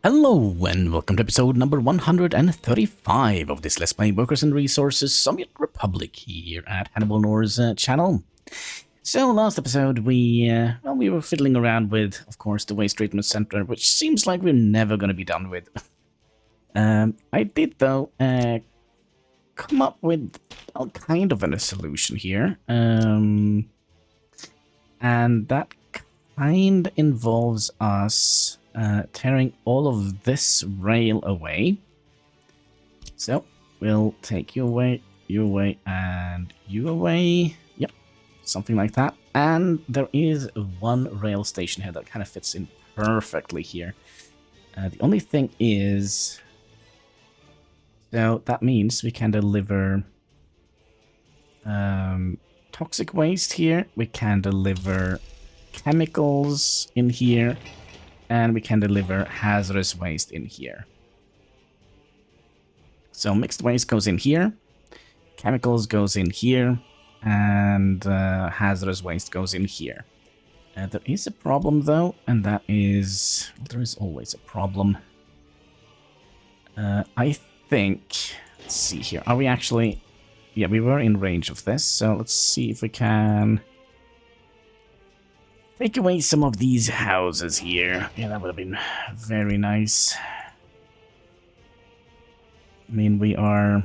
Hello and welcome to episode number 135 of this Let's Play Workers and Resources Soviet Republic here at HanniballNOR's channel. So last episode we were fiddling around with, of course, the waste treatment center, which seems like we're never going to be done with. I did though come up with kind of a solution here, and that kind involves us tearing all of this rail away. So we'll take you away, and you away. Yep, something like that. And there is one rail station here that kind of fits in perfectly here. The only thing is, so that means we can deliver toxic waste here. We can deliver chemicals in here. And we can deliver hazardous waste in here. So mixed waste goes in here, chemicals goes in here, and hazardous waste goes in here. There is a problem though, and that is, there is always a problem. I think, let's see here, are we actually, yeah, we were in range of this, so let's see if we can take away some of these houses here. Yeah, that would have been very nice. I mean, we are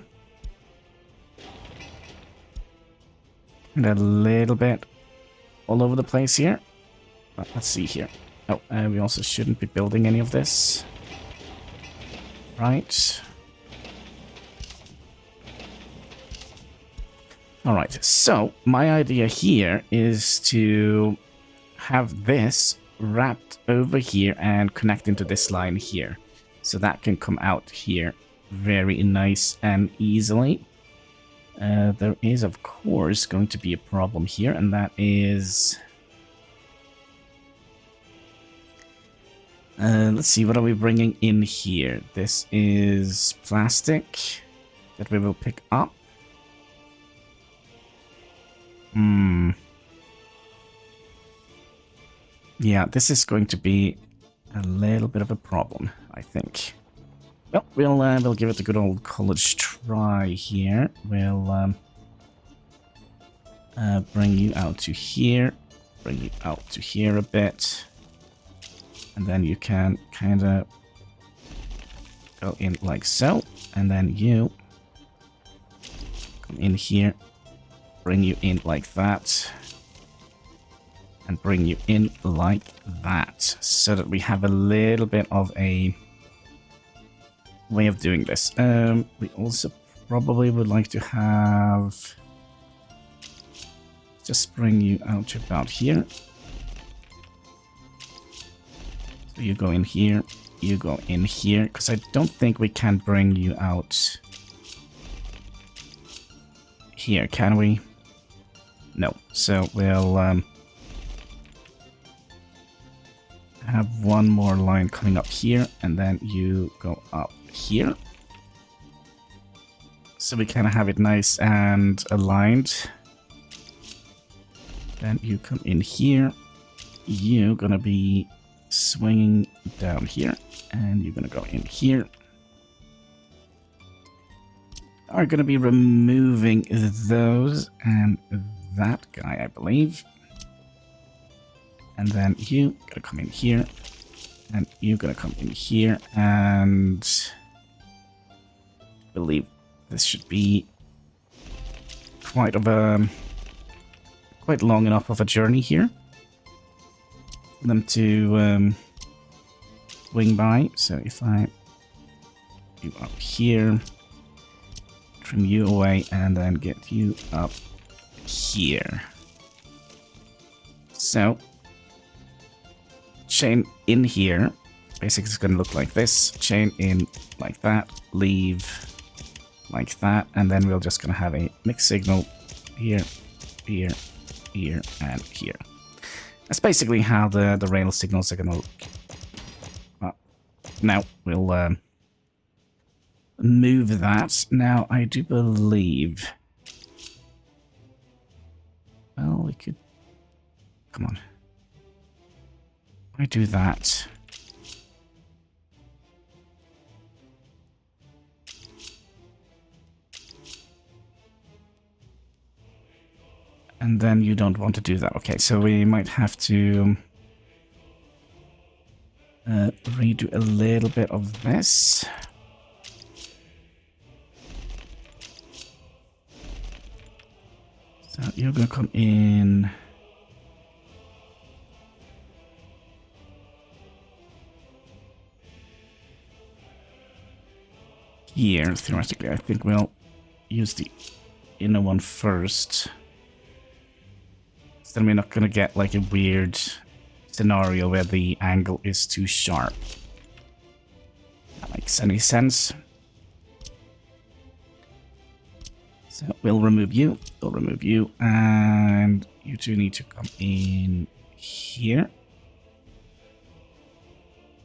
a little bit all over the place here. But let's see here. Oh, we also shouldn't be building any of this. Right. Alright, so my idea here is to have this wrapped over here and connect into this line here. So that can come out here very nice and easily. There is, of course, going to be a problem here, and that is... let's see, what are we bringing in here? This is plastic that we will pick up. Yeah, this is going to be a little bit of a problem, I think. Well, we'll give it a good old college try here. We'll bring you out to here, bring you out to here a bit, and then you can kind of go in like so, and then you come in here, bring you in like that. And bring you in like that, so that we have a little bit of a way of doing this. We also probably would like to have... just bring you out to about here. So you go in here, you go in here, because I don't think we can bring you out here, can we? No, so we'll... have one more line coming up here, and then you go up here. So we kind of have it nice and aligned. Then you come in here. You're gonna be swinging down here, and you're gonna go in here. Are gonna be removing those and that guy, I believe. And then you gotta come in here, and you gotta come in here, and I believe this should be quite long enough of a journey here for them to swing by. So if I you up here, trim you away, and then get you up here. So chain in here, basically it's going to look like this. Chain in like that, leave like that, and then we're just going to have a mixed signal here, here, here, and here. That's basically how the rail signals are going to look. Now we'll move that. Now I do believe... well, we could... come on. I do that. And then you don't want to do that. Okay, so we might have to redo a little bit of this. So you're gonna come in here, theoretically. I think we'll use the inner one first. So then we're not gonna get like a weird scenario where the angle is too sharp. That makes any sense. So we'll remove you, and you two need to come in here.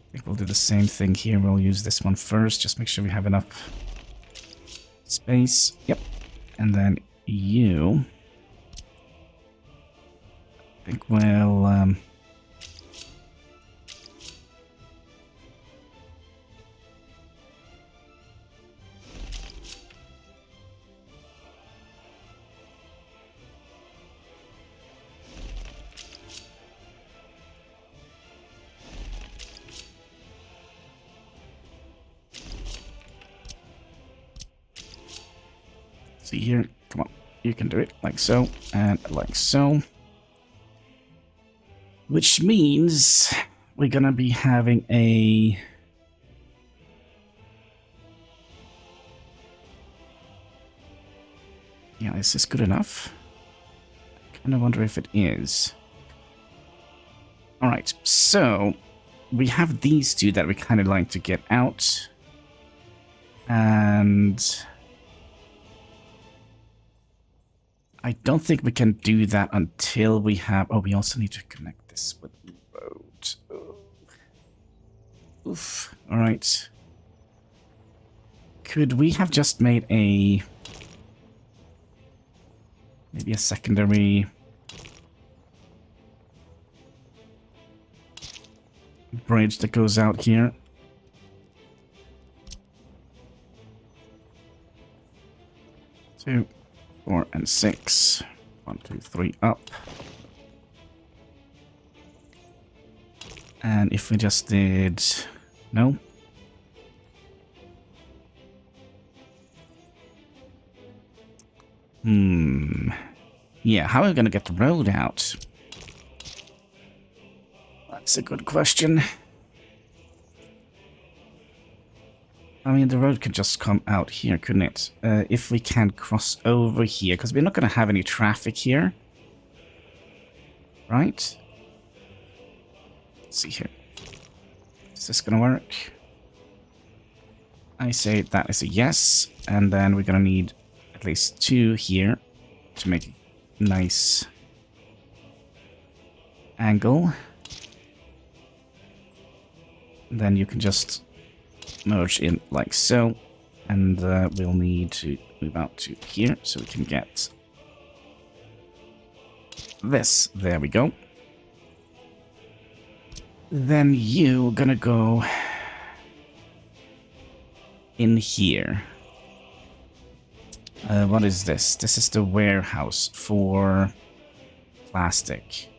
I think we'll do the same thing here. We'll use this one first, just make sure we have enough space. Yep. And then you... I think we'll... see here, come on, you can do it like so, and like so. Which means we're gonna be having a... Yeah, is this good enough? I kind of wonder if it is. Alright, so we have these two that we kind of like to get out. And... I don't think we can do that until we have... Oh, we also need to connect this with the road. Oh. Oof. Alright. Could we have just made a... maybe a secondary... bridge that goes out here? 2, 4, and 6. 1, 2, 3, up. And if we just did... no? Yeah, how are we going to get the road out? That's a good question. I mean, the road could just come out here, couldn't it? If we can cross over here, because we're not going to have any traffic here. Right? Let's see here. Is this going to work? I say that is a yes, and then we're going to need at least 2 here to make a nice angle. Then you can just merge in like so, and we'll need to move out to here so we can get this. There we go. Then you're gonna go in here. What is this? This is the warehouse for plastic.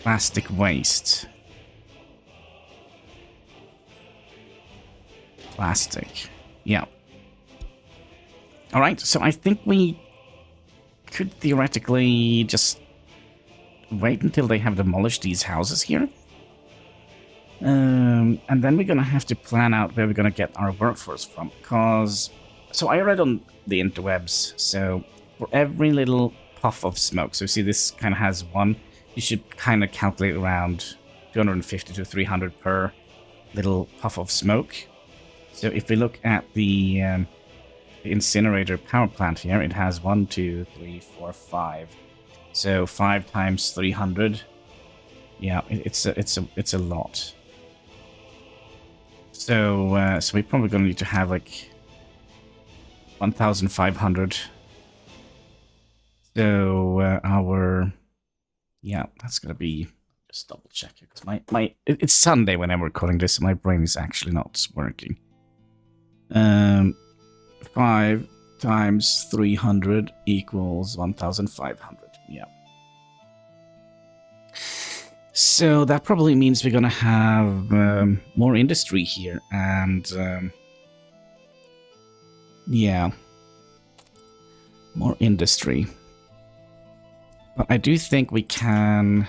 Plastic waste. Plastic. Yeah. Alright, so I think we could theoretically just wait until they have demolished these houses here. And then we're gonna have to plan out where we're gonna get our workforce from. Because, so I read on the interwebs, so for every little puff of smoke, so you see this kind of has one, you should kind of calculate around 250 to 300 per little puff of smoke. So if we look at the incinerator power plant here, it has 1, 2, 3, 4, 5. So 5 times 300. Yeah, it's a lot. So so we're probably gonna need to have like 1,500. So our that's gonna be, just double check it because it's Sunday when I'm recording this. My brain is actually not working. 5 times 300 equals 1,500. Yeah. So that probably means we're going to have more industry here, and yeah, more industry. But I do think we can.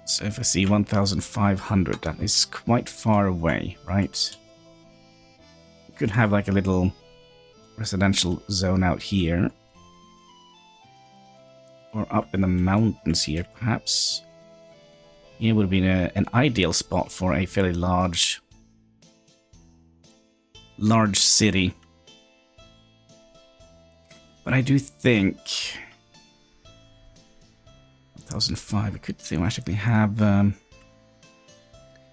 So if I see 1,500, that is quite far away, right? We could have like a little residential zone out here. Or up in the mountains here, perhaps. Here would have been an ideal spot for a fairly large city. But I do think 1,005, we could theoretically have...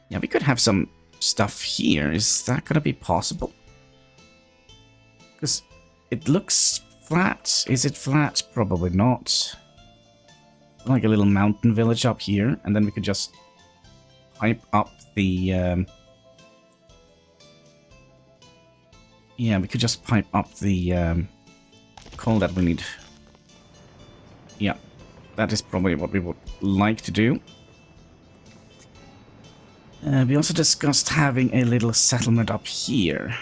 yeah, we could have some stuff here. Is that going to be possible? Because it looks flat. Is it flat? Probably not. Like a little mountain village up here, and then we could just pipe up the... yeah, we could just pipe up the coal that we need. Yeah, that is probably what we would like to do. We also discussed having a little settlement up here.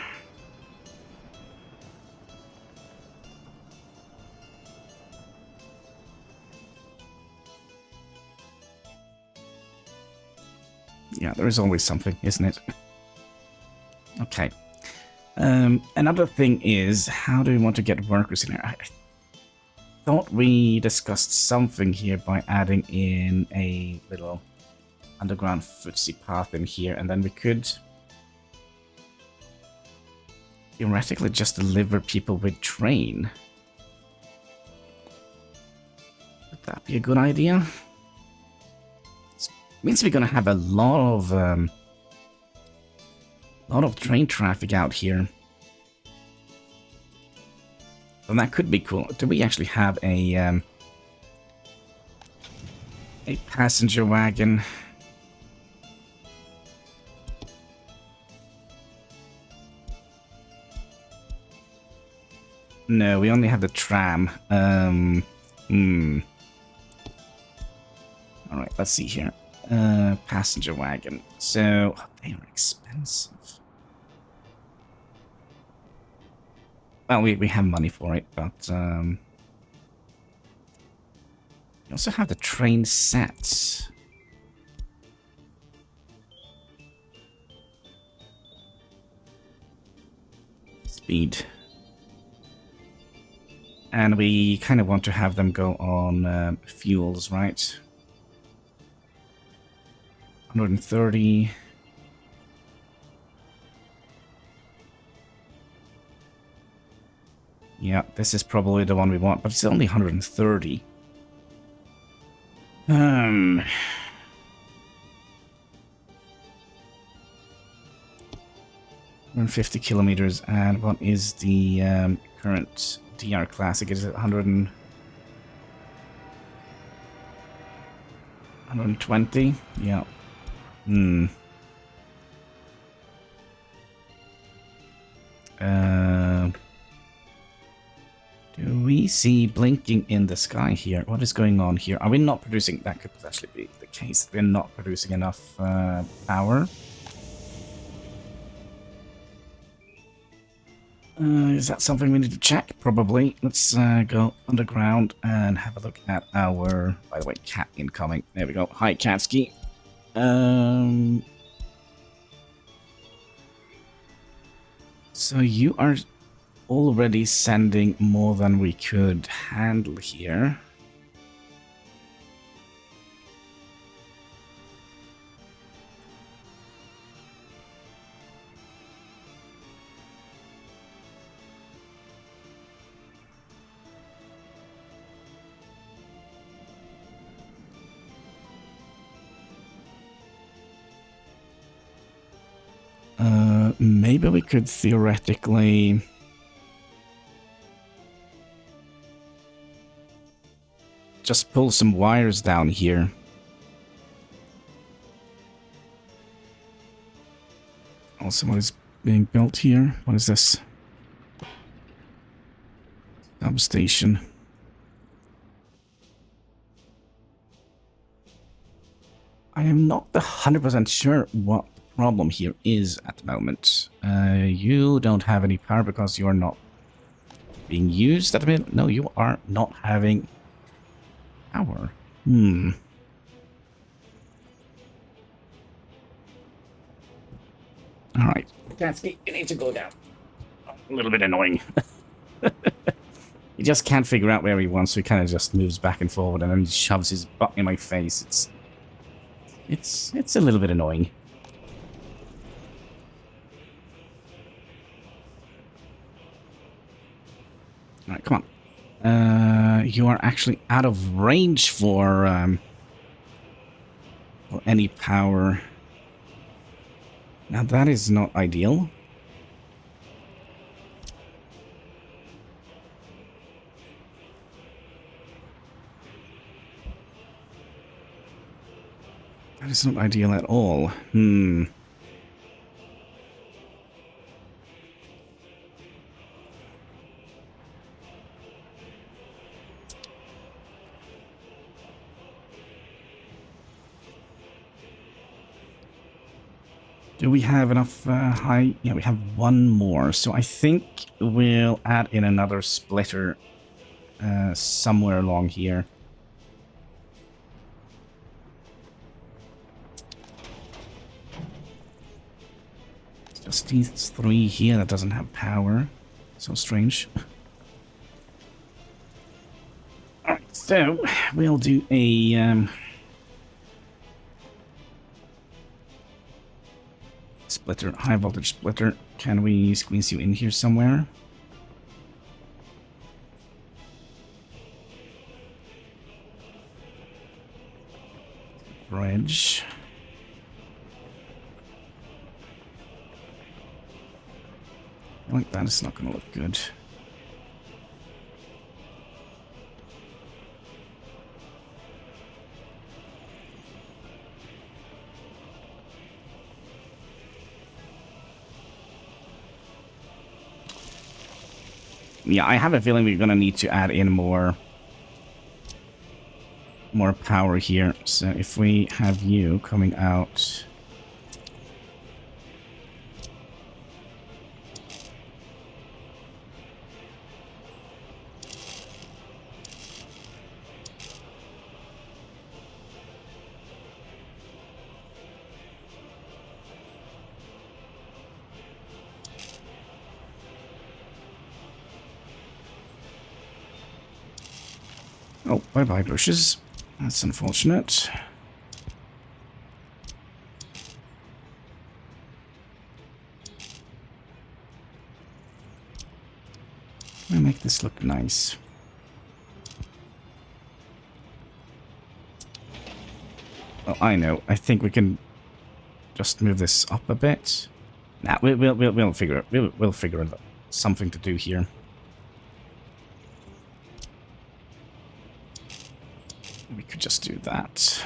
Yeah, there is always something, isn't it? Okay. Another thing is, how do we want to get workers in here? I thought we discussed something here by adding in a little underground footsie path in here, and then we could theoretically just deliver people with train. Would that be a good idea? Means we're gonna have a lot of train traffic out here, and that could be cool. Do we actually have a passenger wagon? No, we only have the tram. All right, let's see here. Passenger wagon. So they are expensive. Well, we have money for it, but we also have the train sets. Speed. And we kind of want to have them go on fuels, right? 130. Yeah, this is probably the one we want, but it's only 130. 150 kilometers, and what is the current DR Classic? Is it 120? Yeah. Do we see blinking in the sky here? What is going on here? Are we not producing? That could potentially be the case. We're not producing enough power. Is that something we need to check? Probably. Let's go underground and have a look at our... By the way, cat incoming. There we go. Hi, Katsky. So you are already sending more than we could handle here. Maybe we could theoretically just pull some wires down here. Also, what is being built here? What is this? Substation. I am not 100% sure what the problem here is at the moment. You don't have any power because you are not being used at the minute. No, you are not having power. Alright. Tatsky, you need to go down. A little bit annoying. He just can't figure out where he wants, so he kind of just moves back and forward and then shoves his butt in my face. It's a little bit annoying. Alright, come on. You are actually out of range for any power. Now that is not ideal. That is not ideal at all. That Do we have enough high? Yeah, we have one more. So I think we'll add in another splitter somewhere along here. Just these three here that doesn't have power. So strange. Alright, so we'll do a splitter, high voltage splitter. Can we squeeze you in here somewhere? Bridge. Like that, it's not going to look good. Yeah, I have a feeling we're going to need to add in more power here. So if we have you coming out... Oh, bye-bye, bushes. That's unfortunate. Let me make this look nice. Oh, I know. I think we can just move this up a bit. Nah, we'll figure it. We'll figure out something to do here. We could just do that.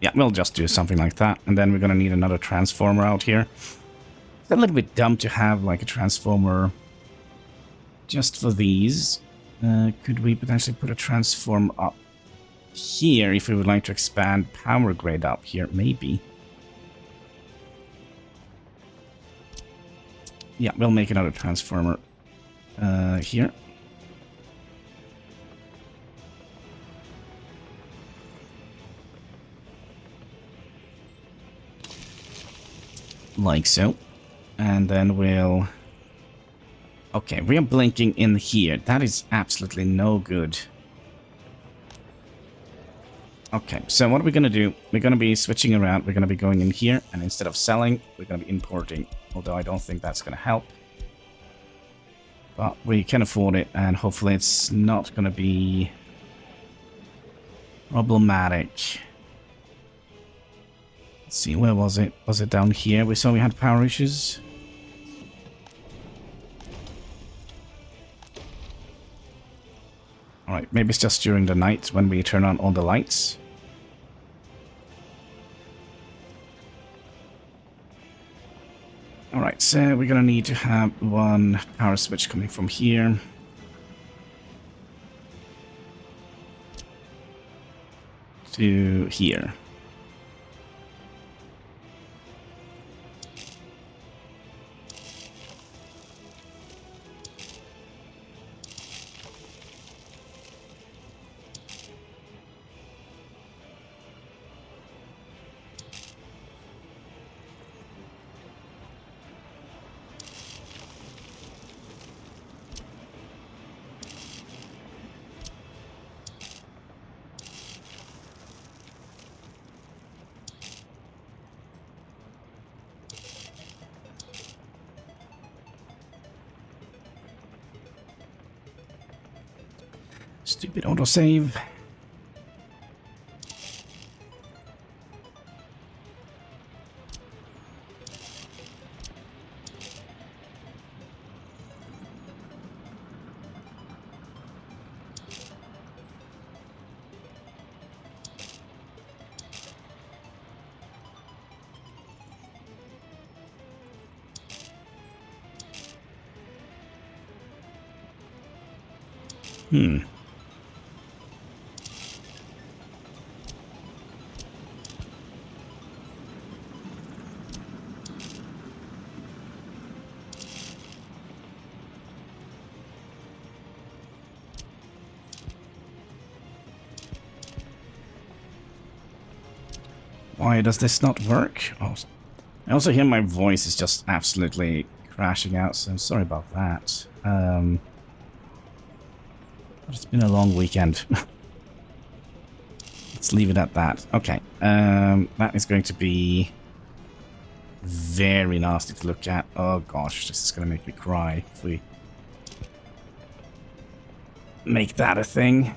Yeah, we'll just do something like that. And then we're going to need another transformer out here. It's a little bit dumb to have like a transformer just for these. Could we potentially put a transformer up here if we would like to expand power grade up here? Maybe. Yeah, we'll make another transformer here. Like so. And then we'll... Okay, we are blinking in here. That is absolutely no good. Okay, so what are we going to do? We're going to be switching around. We're going to be going in here. And instead of selling, we're going to be importing. Although I don't think that's going to help. But we can afford it. And hopefully it's not going to be... Problematic. Let's see, where was it? Was it down here? We saw we had power issues. Alright, maybe it's just during the night when we turn on all the lights. Alright, so we're gonna need to have one power switch coming from here. To here. Stupid autosave. Why does this not work? Oh, I also hear my voice is just absolutely crashing out, so I'm sorry about that. It's been a long weekend. Let's leave it at that. Okay, that is going to be very nasty to look at. Oh gosh, this is going to make me cry if we make that a thing.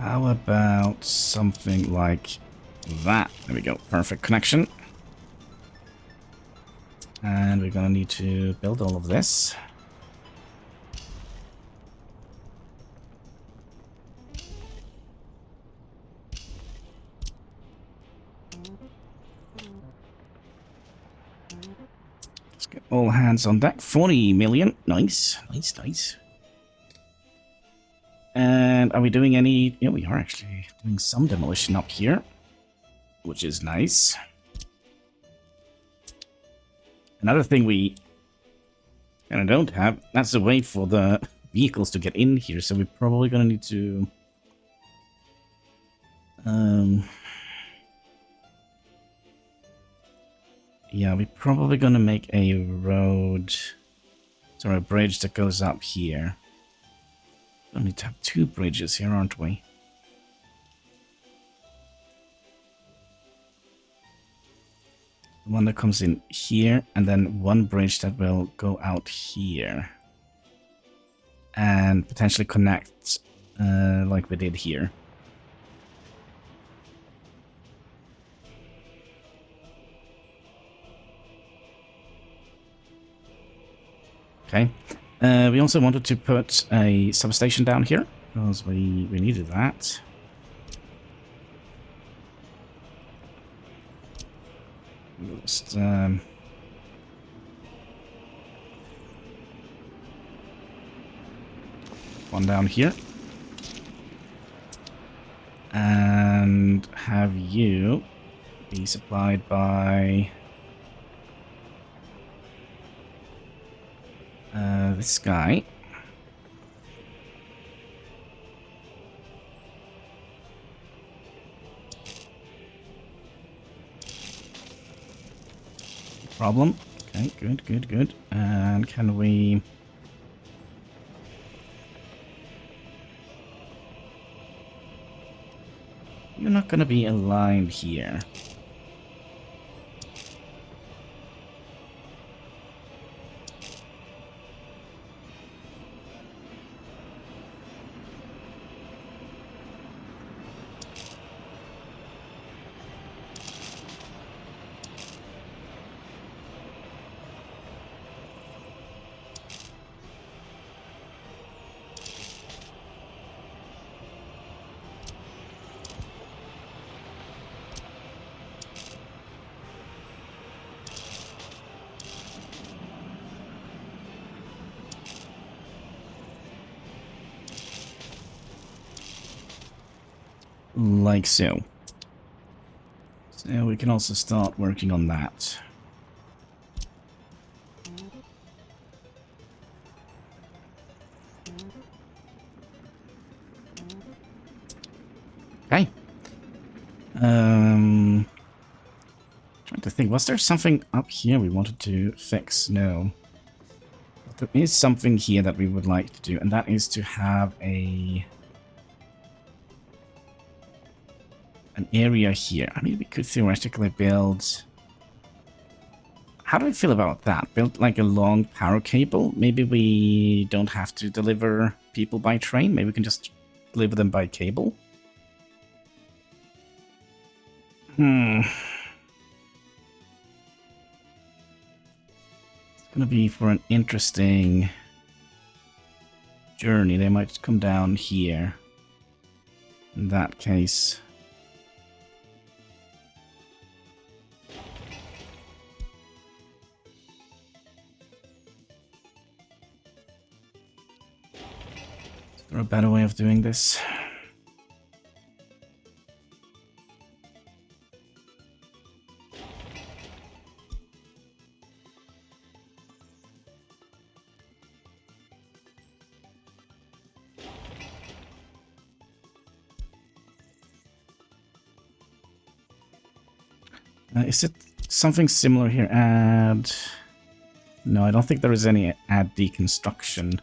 How about something like that? There we go. Perfect connection. And we're gonna need to build all of this. Let's get all hands on deck. 40 million. Nice. Nice, nice. And are we doing any... Yeah, we are actually doing some demolition up here, which is nice. Another thing we kind of don't have, that's a way for the vehicles to get in here, so we're probably going to need to... yeah, we're probably going to make a road... Sorry, a bridge that goes up here. We need to have two bridges here, aren't we? One that comes in here, and then one bridge that will go out here. And potentially connect, like we did here. Okay. We also wanted to put a substation down here, because we needed that. Just, one down here. And have you be supplied by... this guy. problem. Okay, good, good, good. And can we... You're not going to be aligned here. Like so. So we can also start working on that. Okay. Trying to think, was there something up here we wanted to fix? No. But there is something here that we would like to do, and that is to have an area here. I mean, we could theoretically build... How do I feel about that? Build like a long power cable? Maybe we don't have to deliver people by train? Maybe we can just deliver them by cable? It's gonna be for an interesting journey. They might come down here. In that case... Is there a better way of doing this? Is it something similar here? Add... No, I don't think there is any add deconstruction.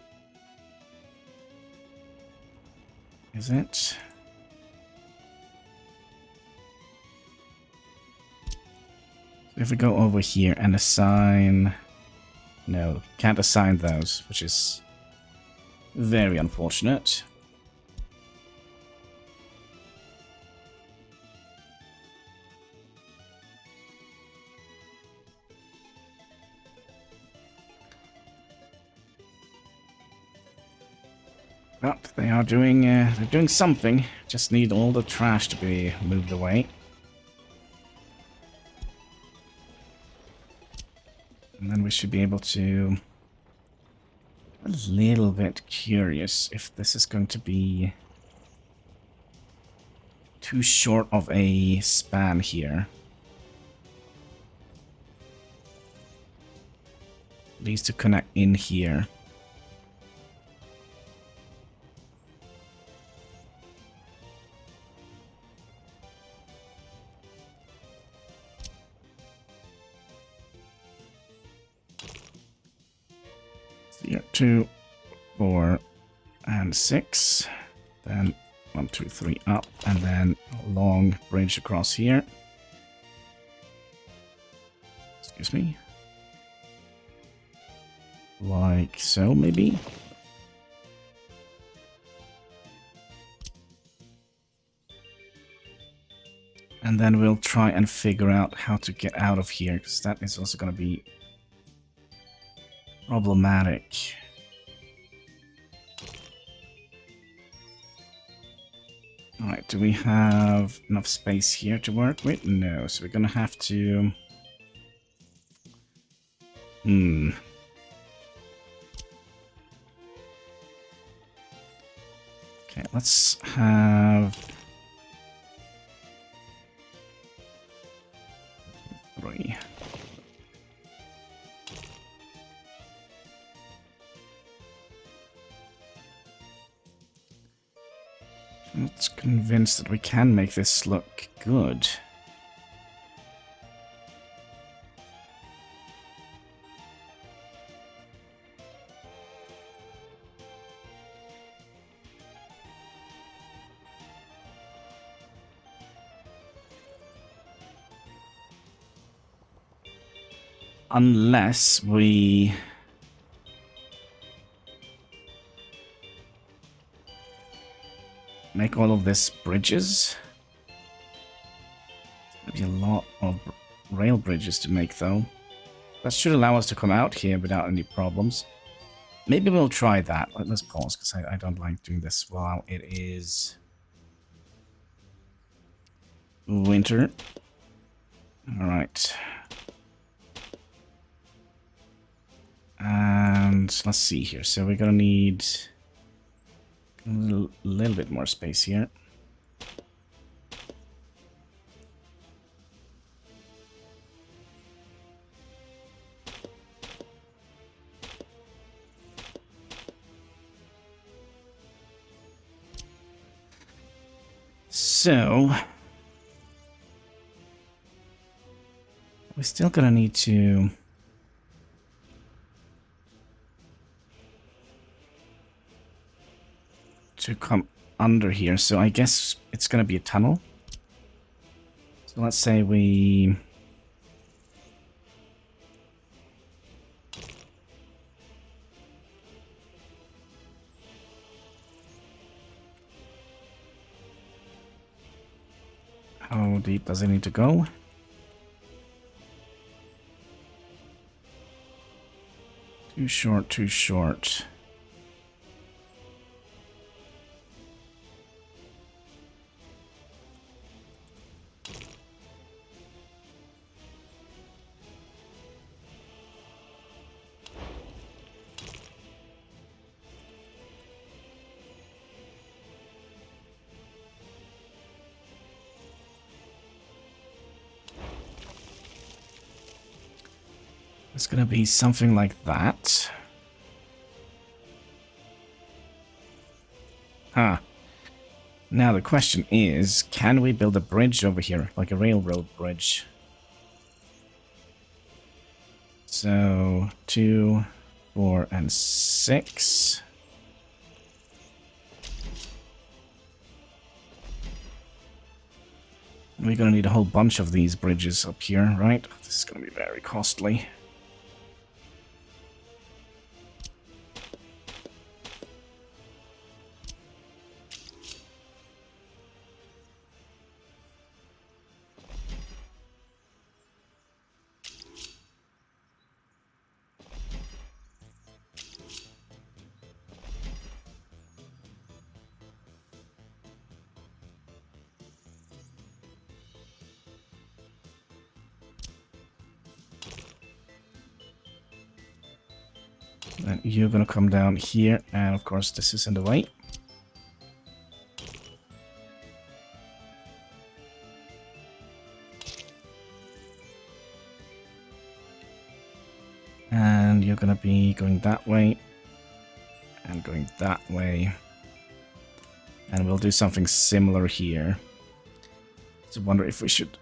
Is it? So if we go over here and assign... No, can't assign those, which is very unfortunate. But they are doing, they're doing something. Just need all the trash to be moved away. And then we should be able to... A little bit curious if this is going to be too short of a span here. At least to connect in here. Here, 2, 4, and 6. Then 1, 2, 3 up, and then a long bridge across here. Excuse me. Like so, maybe. And then we'll try and figure out how to get out of here, because that is also going to be problematic. Alright, do we have enough space here to work with? No, so we're gonna have to... Okay, let's have... 3. I'm not convinced that we can make this look good. Unless we... make all of this bridges. There's gonna be a lot of rail bridges to make, though. That should allow us to come out here without any problems. Maybe we'll try that. Let's pause, because I don't like doing this while it is winter. Alright. And let's see here. So we're gonna need a little bit more space here. So we're still gonna need to come under here, so I guess it's gonna be a tunnel. So let's say we how deep does it need to go? Too short, too short. It's gonna be something like that. Huh. Now the question is, can we build a bridge over here, like a railroad bridge? So 2, 4, and 6. We're gonna need a whole bunch of these bridges up here, right? This is gonna be very costly. Then you're gonna come down here, and of course this is in the way. And you're gonna be going that way, and going that way. And we'll do something similar here. So I wonder if we should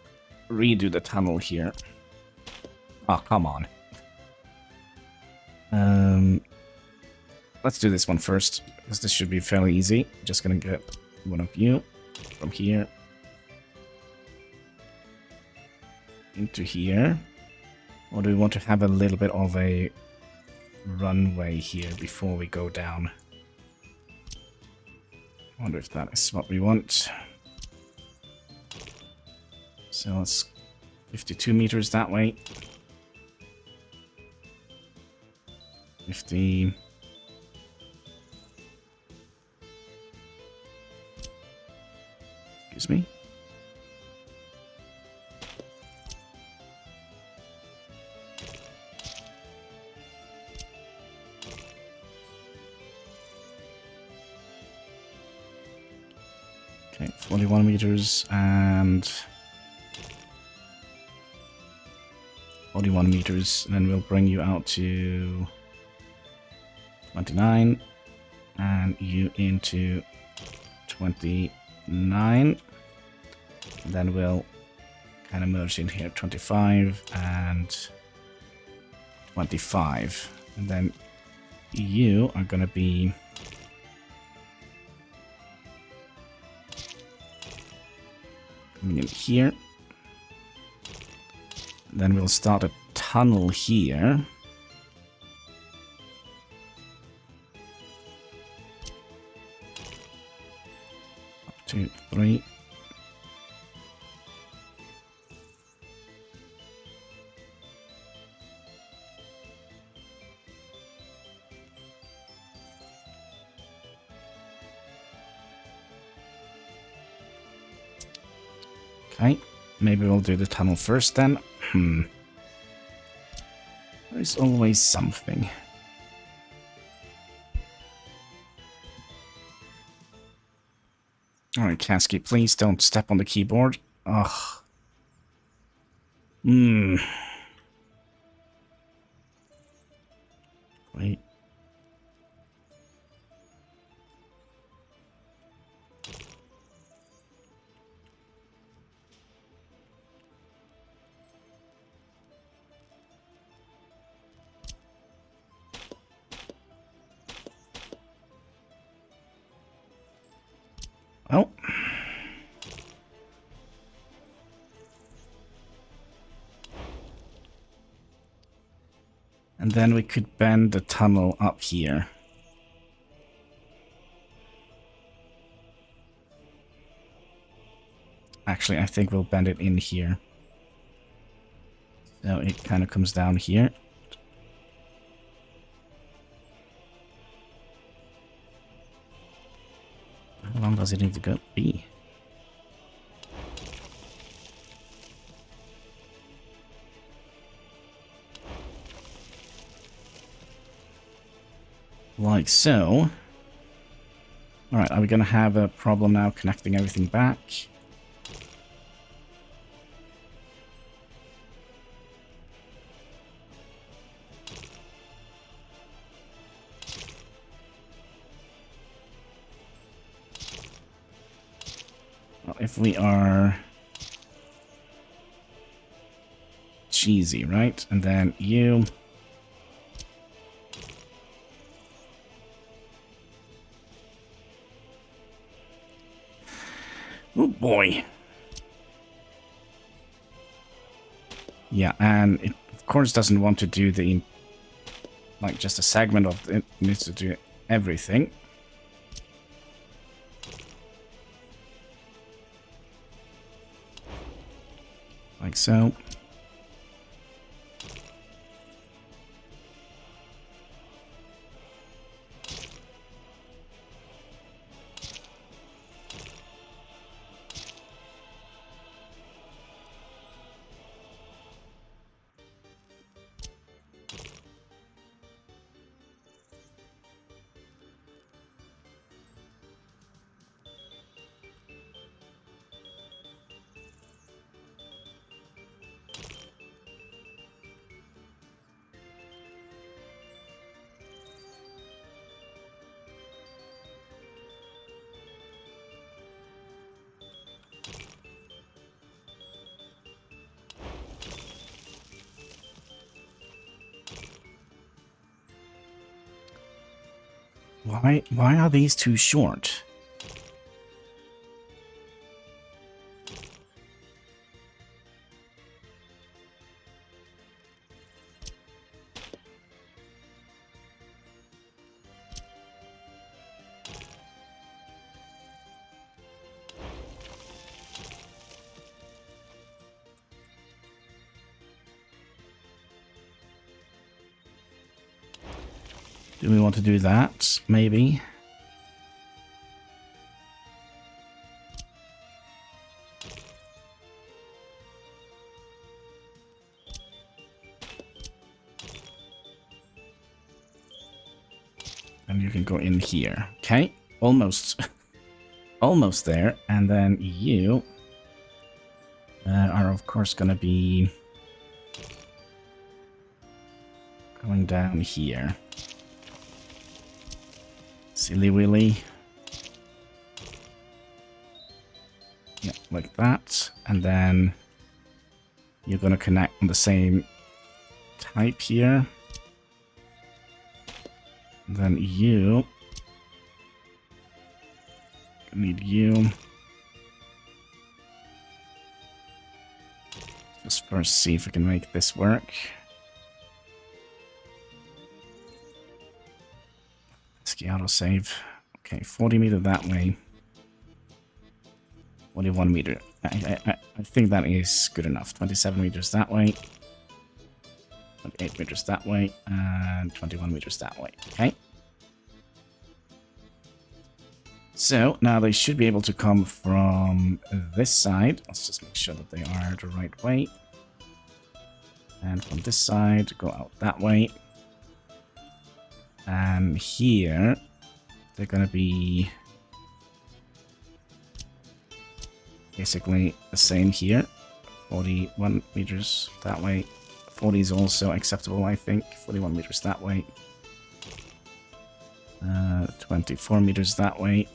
redo the tunnel here. Oh, come on. Let's do this one first, because this should be fairly easy. Just gonna get one of you from here into here. Or do we want to have a little bit of a runway here before we go down? I wonder if that is what we want. So let's 52 meters that way. 50. Excuse me. Okay, 41 meters and 41 meters, and then we'll bring you out to 29, and you into 29, and then we'll kind of merge in here 25 and 25, and then you are going to be coming in here. Then we'll start a tunnel here. 2, 3. Okay, maybe we'll do the tunnel first then. There's always something. Alright, Kasky, please don't step on the keyboard. Ugh. Wait. Oh. And then we could bend the tunnel up here. Actually, I think we'll bend it in here. So it kind of comes down here. How long does it need to be? Like so. Alright, are we going to have a problem now connecting everything back? Well, if we are cheesy, right? And then you... Oh boy. Yeah, and it of course doesn't want to do the, like, just a segment of it. It needs to do everything. Like so. Why are these too short? Do we want to do that? Maybe. And you can go in here. Okay, almost. Almost there. And then you are, of course, going to be going down here. Silly Willy. Yeah, like that. And then you're going to connect on the same type here. And then you need you. Just first see if we can make this work. the autosave. Okay, 40 meter that way. 41 meter. I think that is good enough. 27 meters that way. 28 meters that way. And 21 meters that way. Okay. So now they should be able to come from this side. Let's just make sure that they are the right way. And from this side, go out that way. And here, they're going to be basically the same here. 41 meters that way. 40 is also acceptable, I think. 41 meters that way. 24 meters that way.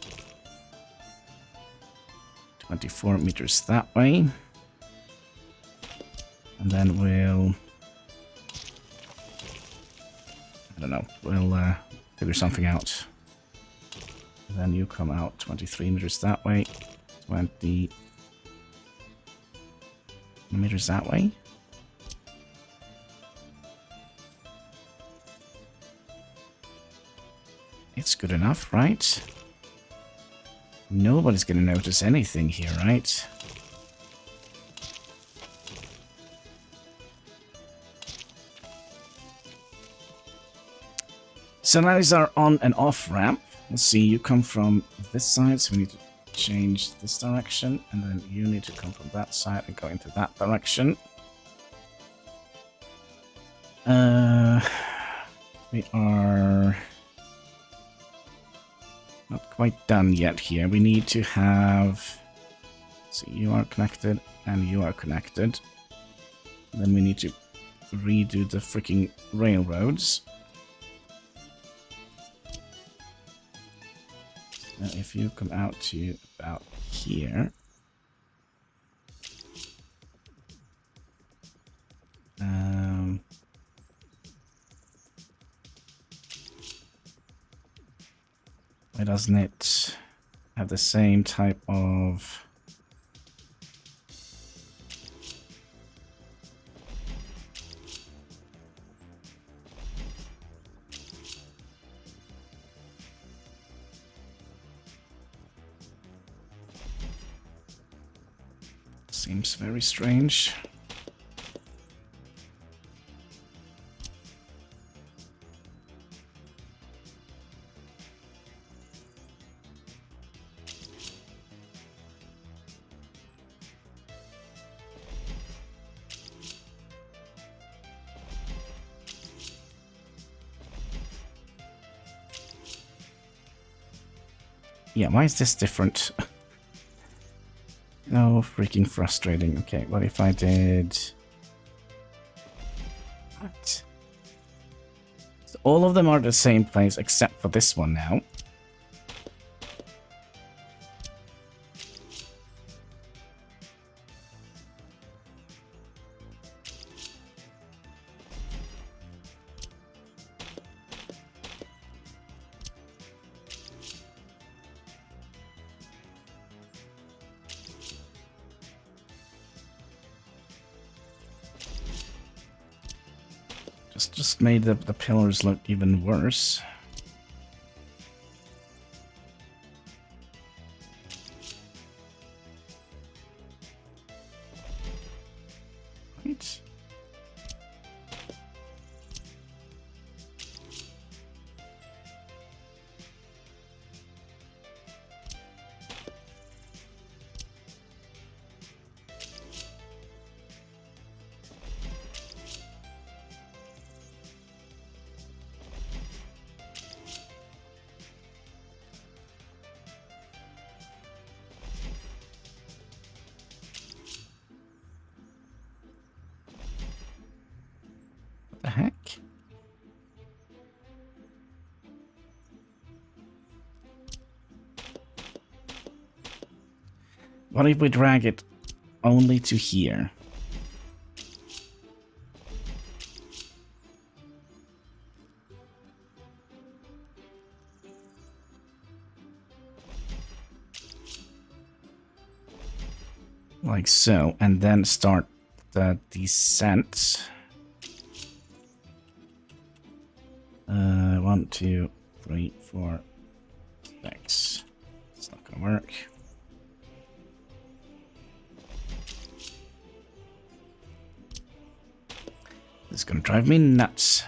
24 meters that way. And then we'll... I don't know. We'll figure something out. And then you come out 23 meters that way. 20 meters that way. It's good enough, right? Nobody's gonna notice anything here, right? So that is our on and off ramp. Let's see, you come from this side, so we need to change this direction, and then you need to come from that side and go into that direction. We are not quite done yet here. We need to have... So you are connected, and you are connected. Then we need to redo the freaking railroads. Now if you come out to about here... why doesn't it have the same type of... Seems very strange. Yeah, why is this different? No, freaking frustrating. Okay, what if I did... What? So all of them are the same place except for this one now. Just made the pillars look even worse. Right. What the heck? What if we drag it only to here? Like so, and then start the descent. 1, 2, 3, 4, 6. It's not gonna work. This is gonna drive me nuts.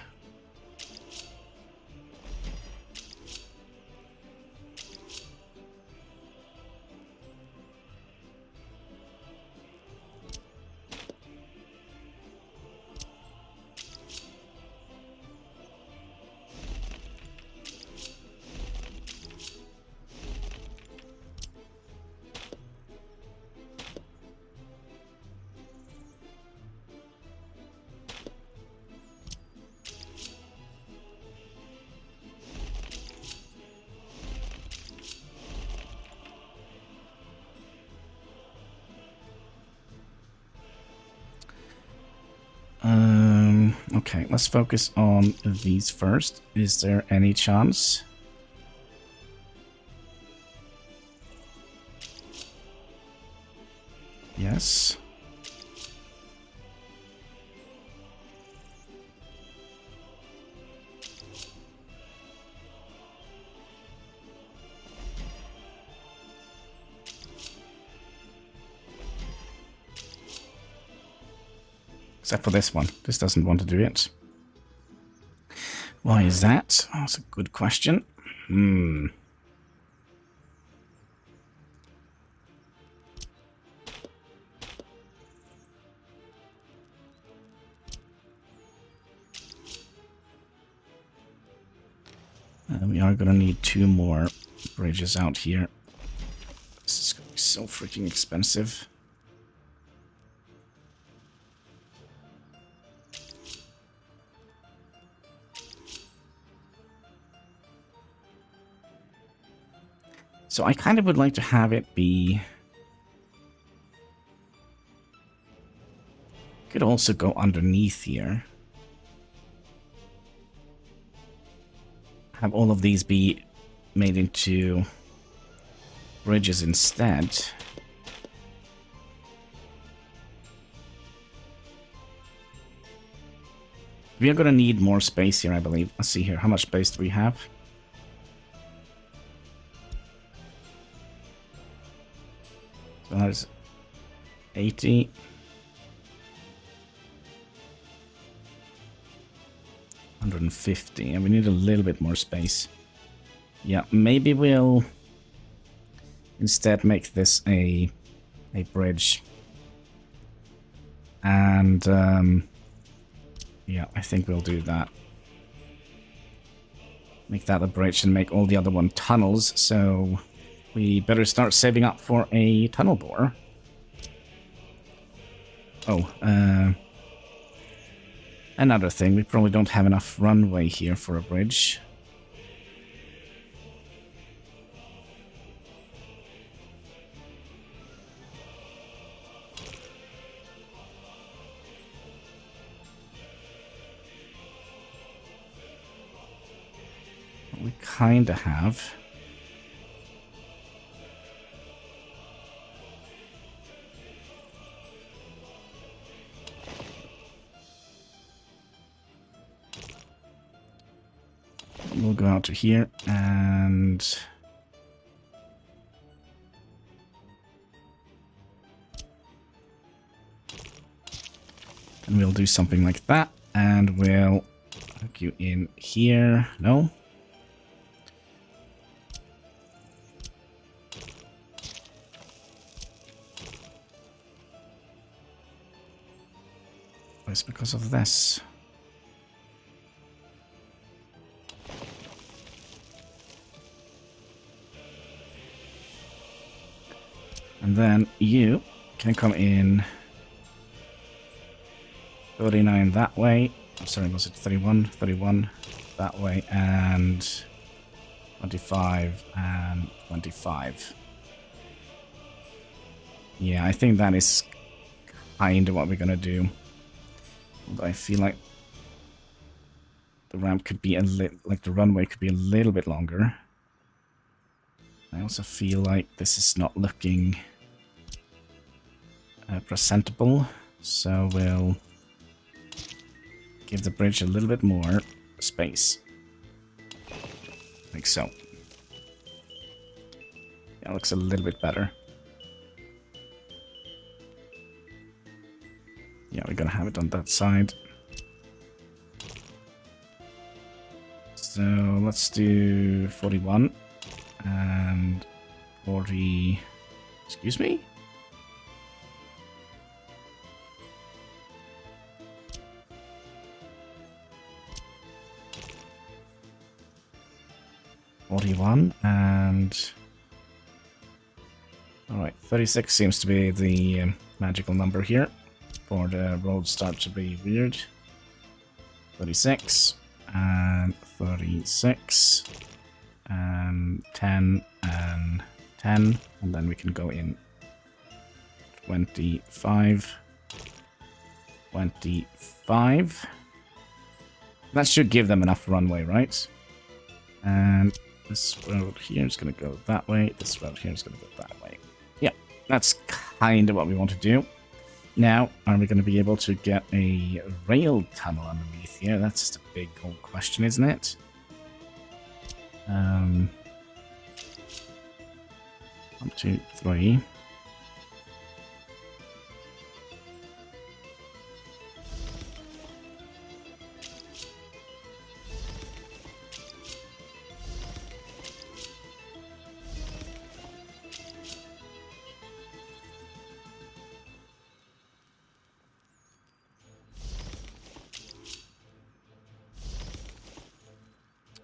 Okay, let's focus on these first. Is there any chance? Yes. Except for this one. This doesn't want to do it. Why is that? Oh, that's a good question. We are going to need 2 more bridges out here. This is going to be so freaking expensive. So I kind of would like to have it be... Could also go underneath here. Have all of these be made into bridges instead. We are going to need more space here, I believe. Let's see here. How much space do we have? So that's 80. $150, and we need a little bit more space. Yeah, maybe we'll instead make this a bridge. And yeah, I think we'll do that. Make that a bridge and make all the other one tunnels, so we better start saving up for a tunnel bore. Oh, another thing, we probably don't have enough runway here for a bridge. We kinda have. We'll go out to here and we'll do something like that, and we'll hook you in here. No? It's because of this. And then you can come in 39 that way. I'm sorry, was it 31? 31 that way, and 25 and 25. Yeah, I think that is kind of what we're gonna do. Although I feel like the ramp could be like the runway could be a little bit longer. I also feel like this is not looking presentable, so we'll give the bridge a little bit more space. Like so. Yeah, looks a little bit better. Yeah, we're gonna have it on that side. So let's do 41 and 40. Excuse me? $41 and... Alright, 36 seems to be the magical number here for the road start to be weird. 36 and 36 and 10 and 10, and then we can go in 25, 25. That should give them enough runway, right? And this road here is going to go that way. This road here is going to go that way. Yeah, that's kind of what we want to do. Now, are we going to be able to get a rail tunnel underneath here? That's just a big old question, isn't it? 1, 2, 3.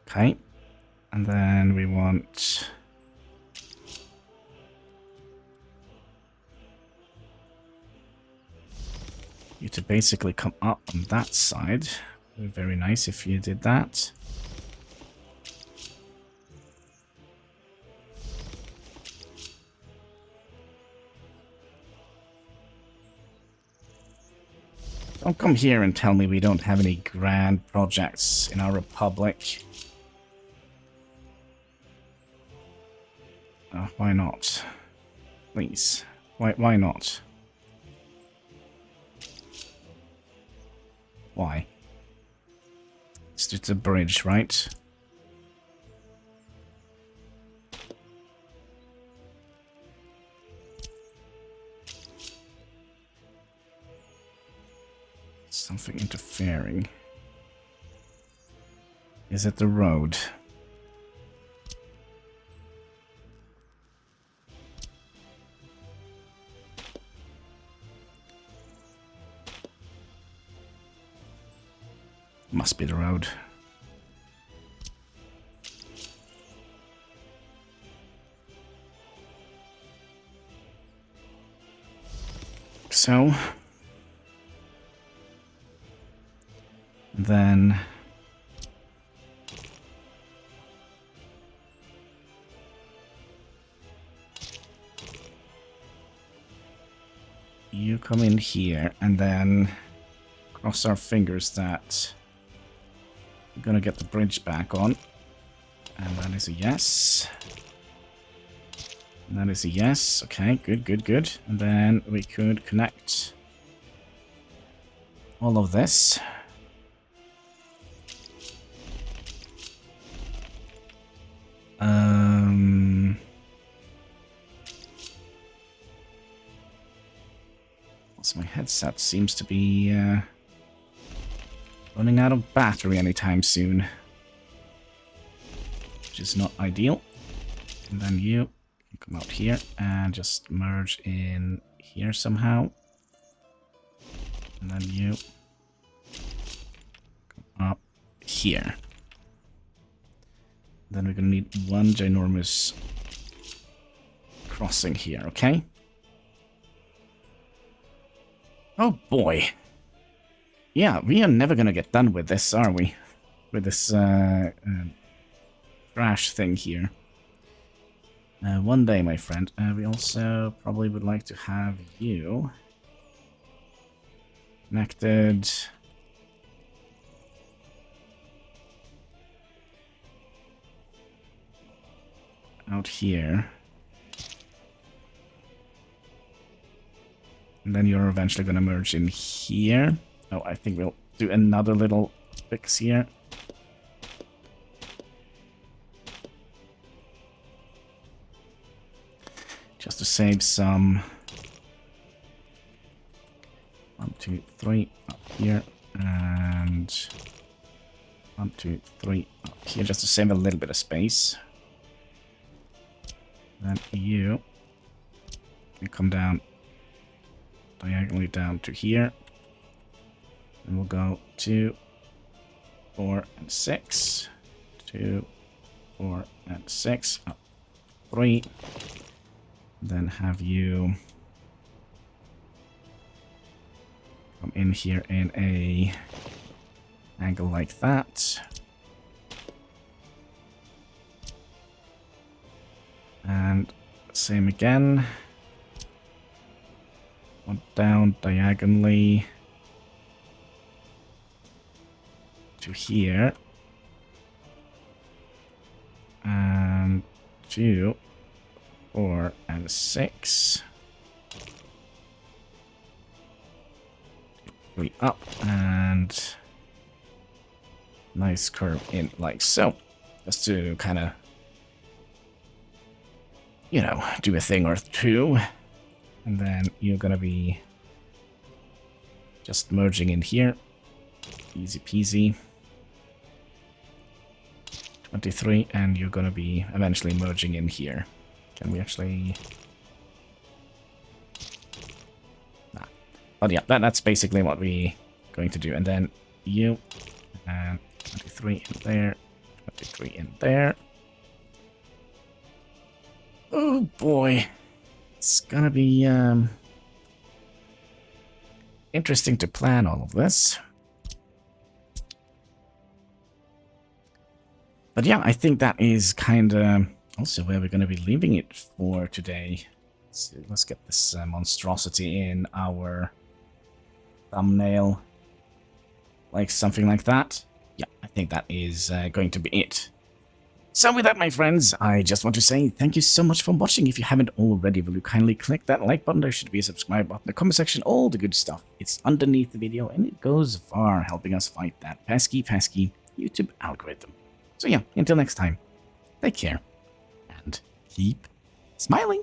Okay, and then we want you to basically come up on that side. Very nice if you did that. Don't come here and tell me we don't have any grand projects in our republic. Why not? Please. Why not? Why? It's just a bridge, right? Something interfering. Is it the road? Must be the road. So then you come in here and then cross our fingers that we're gonna get the bridge back on. And that is a yes. And that is a yes. Okay, good, good, good. And then we could connect all of this. Also, my headset seems to be running out of battery anytime soon, which is not ideal. And then you can come out here and just merge in here somehow. And then you come up here. Then we're gonna need one ginormous crossing here, okay? Oh boy. Yeah, we are never gonna get done with this, are we? With this trash thing here. One day, my friend. We also probably would like to have you connected out here. And then you're eventually going to merge in here. Oh, I think we'll do another little fix here. just to save some. 1, 2, 3 up here, and 1, 2, 3 up here, just to save a little bit of space. Then you come down diagonally down to here, and we'll go 2, 4, and 6, 2, 4, and 6 up 3. Then have you come in here in a angle like that. And same again. One down diagonally to here. And 2, 4, and 6. 3 up, and nice curve in like so. Just to kind of, you know, do a thing or two. And then you're gonna be just merging in here. Easy peasy. 23, and you're gonna be eventually merging in here. Can we actually... Nah. But yeah, that's basically what we're going to do. And then you, and 23 in there, 23 in there. Oh boy. It's gonna be interesting to plan all of this. But yeah, I think that is kind of also where we're going to be leaving it for today. So let's get this monstrosity in our thumbnail. Like something like that. Yeah, I think that is going to be it. So with that, my friends, I just want to say thank you so much for watching. If you haven't already, will you kindly click that like button? There should be a subscribe button, the comment section, all the good stuff. It's underneath the video, and it goes far helping us fight that pesky YouTube algorithm. So yeah, until next time, take care, and keep smiling.